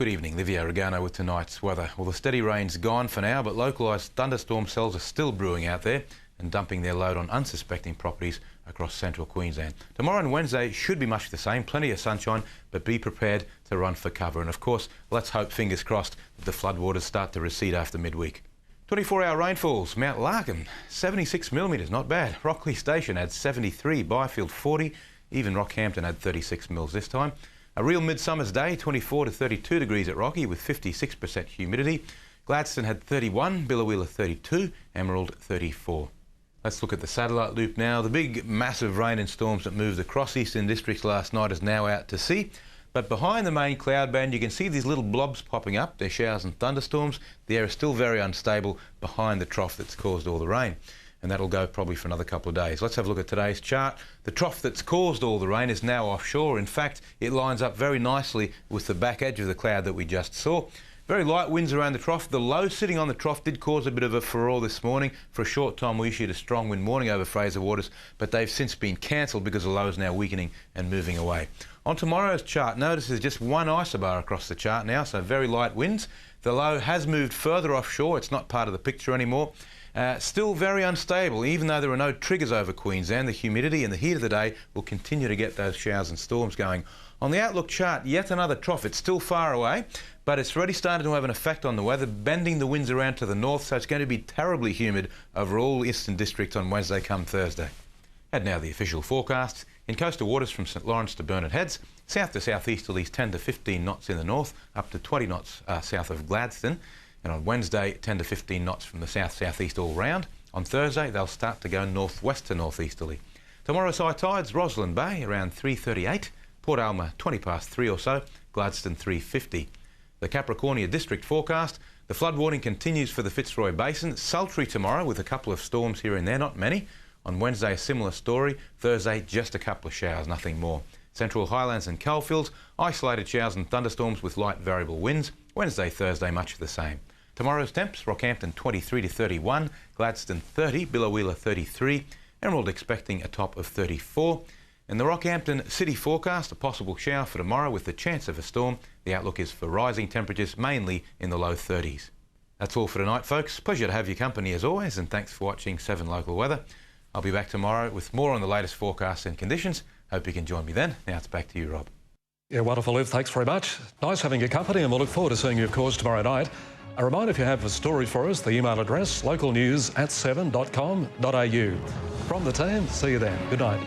Good evening, Livio, Regano with tonight's weather. Well, the steady rain's gone for now, but localised thunderstorm cells are still brewing out there and dumping their load on unsuspecting properties across central Queensland. Tomorrow and Wednesday should be much the same, plenty of sunshine, but be prepared to run for cover. And of course, let's hope, fingers crossed, that the floodwaters start to recede after midweek. 24-hour rainfalls, Mount Larkin, 76 millimetres, not bad. Rockley Station had 73, Byfield 40, even Rockhampton had 36 mils this time. A real midsummer's day, 24 to 32 degrees at Rocky with 56% humidity. Gladstone had 31, Billawheeler 32, Emerald 34. Let's look at the satellite loop now. The big massive rain and storms that moved across eastern districts last night is now out to sea. But behind the main cloud band you can see these little blobs popping up. They're showers and thunderstorms. The air is still very unstable behind the trough that's caused all the rain. And that'll go probably for another couple of days. Let's have a look at today's chart. The trough that's caused all the rain is now offshore. In fact, it lines up very nicely with the back edge of the cloud that we just saw. Very light winds around the trough. The low sitting on the trough did cause a bit of a furore this morning. For a short time we issued a strong wind warning over Fraser Waters, but they've since been cancelled because the low is now weakening and moving away. On tomorrow's chart, notice there's just one isobar across the chart now, so very light winds. The low has moved further offshore. It's not part of the picture anymore. Still very unstable, even though there are no triggers over Queensland. The humidity and the heat of the day will continue to get those showers and storms going. On the outlook chart, yet another trough. It's still far away, but it's already started to have an effect on the weather, bending the winds around to the north, so it's going to be terribly humid over all eastern districts on Wednesday come Thursday. And now the official forecasts. In coastal waters from St Lawrence to Burnett Heads, south to southeasterlies 10 to 15 knots in the north, up to 20 knots south of Gladstone. And on Wednesday, 10 to 15 knots from the south-southeast all round. On Thursday, they'll start to go northwest to northeasterly. Tomorrow's high tides, Roslyn Bay around 3:38, Port Alma 20 past 3 or so, Gladstone 3:50. The Capricornia district forecast, the flood warning continues for the Fitzroy Basin. Sultry tomorrow with a couple of storms here and there, not many. On Wednesday, a similar story. Thursday, just a couple of showers, nothing more. Central Highlands and coalfields, isolated showers and thunderstorms with light variable winds. Wednesday, Thursday, much the same. Tomorrow's temps, Rockhampton 23 to 31, Gladstone 30, Billawheeler 33, Emerald expecting a top of 34. In the Rockhampton city forecast, a possible shower for tomorrow with the chance of a storm. The outlook is for rising temperatures, mainly in the low 30s. That's all for tonight, folks. Pleasure to have your company as always, and thanks for watching 7 Local Weather. I'll be back tomorrow with more on the latest forecasts and conditions. Hope you can join me then. Now it's back to you, Rob. Yeah, wonderful, Liv. Thanks very much. Nice having your company, and we'll look forward to seeing you, of course, tomorrow night. A reminder, if you have a story for us, the email address localnews@7.com.au. From the team, see you then. Good night.